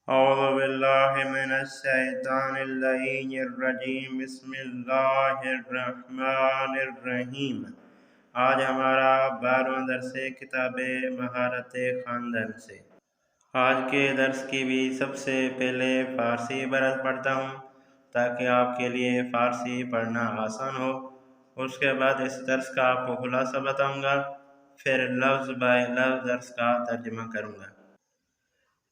أعوذ بالله من الشيطان اللعين الرجيم بسم اللہ الرحمن الرحیم۔ آج ہمارا 12واں درس کتاب مہارت خواندن سے۔ آج کے درس کی بھی سب سے پہلے فارسی عبارت پڑھتا ہوں تاکہ آپ کے لیے فارسی پڑھنا آسان ہو۔ اس کے بعد اس درس کا آپ کو خلاصہ بتاؤں گا، پھر لفظ بائے لفظ درس کا ترجمہ کروں گا۔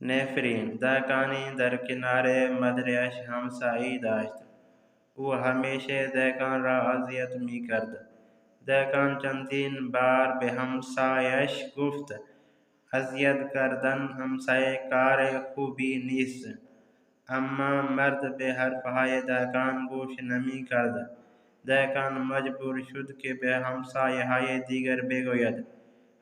نیفرین دہقانی در کنارے مدرش ہمسائی داشت، او ہمیشہ دہقان را اذیت می کرد۔ دہقان چندین بار به همسایش گفت اذیت کردن همسایه کار خوبی نیست، اما مرد به حرفهای دهقان گوش نمی کرد. دهقان مجبور شد که به همسایه‌های دیگر بگوید.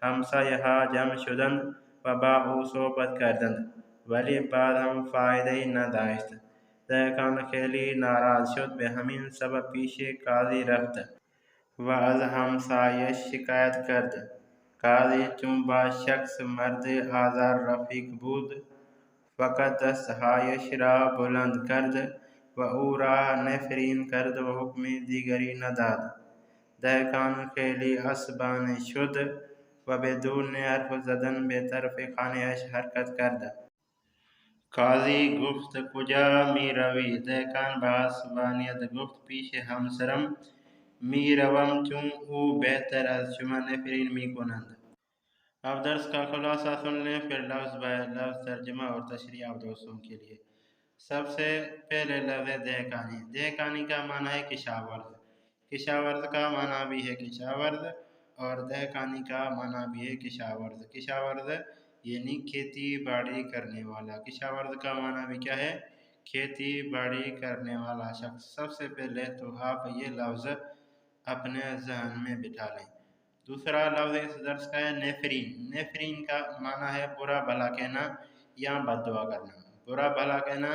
همسایه‌ها جمع شدند و با او صحبت کردند، ولی بعد هم فایده نداشت. دهقان خیلی ناراض شد، به همین سبب پیش قاضی رفت و از همسایش شکایت کرد. قاضی چون با شخص مرد آزار رفیق بود، فقط دستهایش را بلند کرد و او را نفرین کرد و حکم دیگری نداد. دهقان خیلی عصبانی شد و بدون حرف زدن به طرف خانه‌اش حرکت کرد. قاضی گفت کجا می روی؟ دهقان با عصبانیت گفت پیش همسرم می روم چون او بهتر از شما نفرین می کنند. اب درس کا خلاصہ سن لیں، پھر لفظ بائے لفظ ترجمہ اور تشریح آپ دوستوں کے لیے۔ سب سے پہلے لفظ دہقانی۔ دہقانی کا معنی ہے کشاورز۔ کشاورز کا معنی بھی ہے کشاورز اور دہقانی کا معنی بھی ہے کشاورز۔ کشاورز یعنی کھیتی باڑی کرنے والا۔ کشاورز کا معنی بھی کیا ہے؟ کھیتی باڑی کرنے والا شخص۔ سب سے پہلے تو آپ یہ لفظ اپنے ذہن میں بٹھا لیں۔ دوسرا لفظ اس درس کا ہے نیفرین۔ نیفرین کا معنی ہے برا بھلا کہنا یا بد دعا کرنا۔ برا بھلا کہنا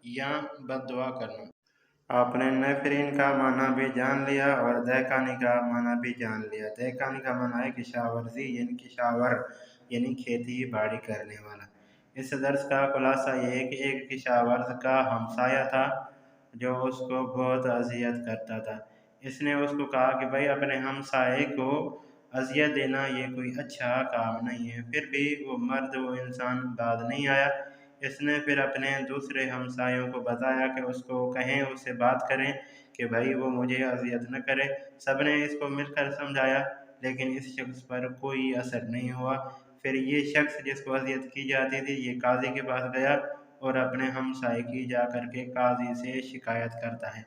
یا بد دعا کرنا۔ آپ نے نیفرین کا معنی بھی جان لیا اور دہقانی کا معنی بھی جان لیا۔ دہقانی کا معنی ہے کشاورزی یعنی کشاور یعنی کھیتی باڑی کرنے والا۔ اس درس کا خلاصہ یہ ہے کہ ایک کشاورز کا ہمسایہ تھا جو اس کو بہت اذیت کرتا تھا۔ اس نے اس کو کہا کہ بھائی اپنے ہمسائے کو اذیت دینا یہ کوئی اچھا کام نہیں ہے، پھر بھی وہ مرد وہ انسان باز نہیں آیا۔ اس نے پھر اپنے دوسرے ہمسایوں کو بتایا کہ اس کو کہیں، اس سے بات کریں کہ بھائی وہ مجھے اذیت نہ کرے۔ سب نے اس کو مل کر سمجھایا لیکن اس شخص پر کوئی اثر نہیں ہوا۔ پھر یہ شخص جس کو اذیت کی جاتی تھی یہ قاضی کے پاس گیا اور اپنے ہمسائے کی جا کر کے قاضی سے شکایت کرتا ہے۔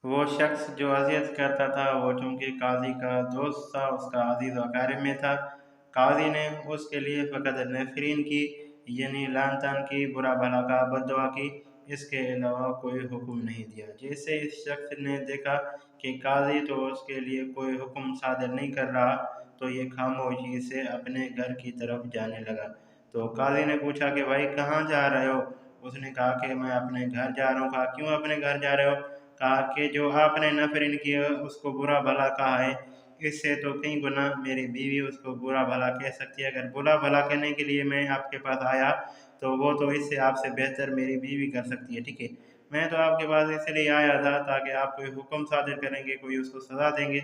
وہ شخص جو اذیت کرتا تھا وہ چونکہ قاضی کا دوست تھا، اس کا عزیز و اقارب میں تھا، قاضی نے اس کے لیے فقط نفرین کی یعنی لعن طعن کی، برا بھلا کا، بد دعا کی، اس کے علاوہ کوئی حکم نہیں دیا۔ جیسے اس شخص نے دیکھا کہ قاضی تو اس کے لیے کوئی حکم صادر نہیں کر رہا تو یہ خاموشی سے اپنے گھر کی طرف جانے لگا۔ تو قاضی نے پوچھا کہ بھائی کہاں جا رہے ہو؟ اس نے کہا کہ میں اپنے گھر جا رہا ہوں۔ کہا کیوں اپنے گھر جا رہے ہو؟ کہا کہ جو آپ نے نفرین کیا اس کو برا بھلا کہا ہے، اس سے تو کئی گنا میری بیوی اس کو برا بھلا کہہ سکتی ہے۔ اگر برا بھلا کہنے کے لیے میں آپ کے پاس آیا تو وہ تو اس سے آپ سے بہتر میری بیوی کر سکتی ہے، ٹھیک ہے؟ میں تو آپ کے پاس اس لیے آیا تھا تاکہ آپ کوئی حکم صادر کریں گے، کوئی اس کو سزا دیں گے۔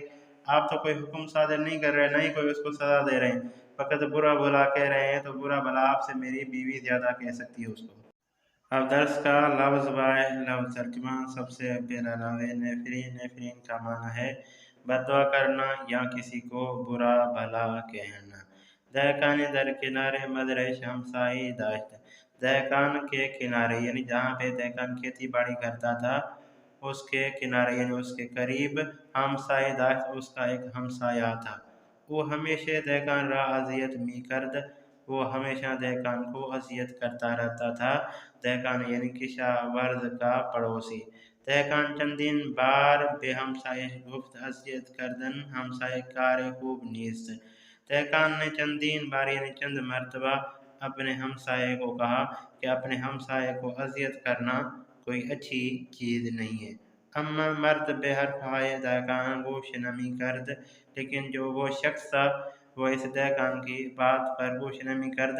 آپ تو کوئی حکم صادر نہیں کر رہے، نہ ہی کوئی اس کو سزا دے رہے ہیں، فقط برا بھلا کہہ رہے ہیں، تو برا بھلا آپ سے میری بیوی زیادہ کہہ سکتی ہے اس کو۔ اب درس کا لفظ بائے لفظ ترجمہ۔ سب سے پہلا لفظ ہے نیفرین۔ نیفرین کا معنی ہے بد دعا کرنا یا کسی کو برا بھلا کہنا۔ دہقان در کنارے مدرش ہمسائی داشت۔ دہقان کے کنارے یعنی جہاں پہ دہقان کھیتی باڑی کرتا تھا اس کے کنارے یعنی اس کے قریب ہمسائی داشت، اس کا ایک ہمسایہ تھا۔ وہ ہمیشہ دہقان را اذیت می کرد، وہ ہمیشہ دہقان کو اذیت کرتا رہتا تھا۔ دہقان یعنی کشاورز کا پڑوسی۔ دہقان چندین بار به همسایش گفت اذیت کردن همسایه کار خوب نیست۔ دہقان نے چندین بار یعنی چند مرتبہ اپنے ہمسائے کو کہا کہ اپنے ہمسائے کو اذیت کرنا کوئی اچھی چیز نہیں ہے۔ اما مرد به حرفهای دهقان گوش نمی کرد، لیکن جو وہ شخص تھا وہ اس دہقان کی بات پر گوش نمی کرد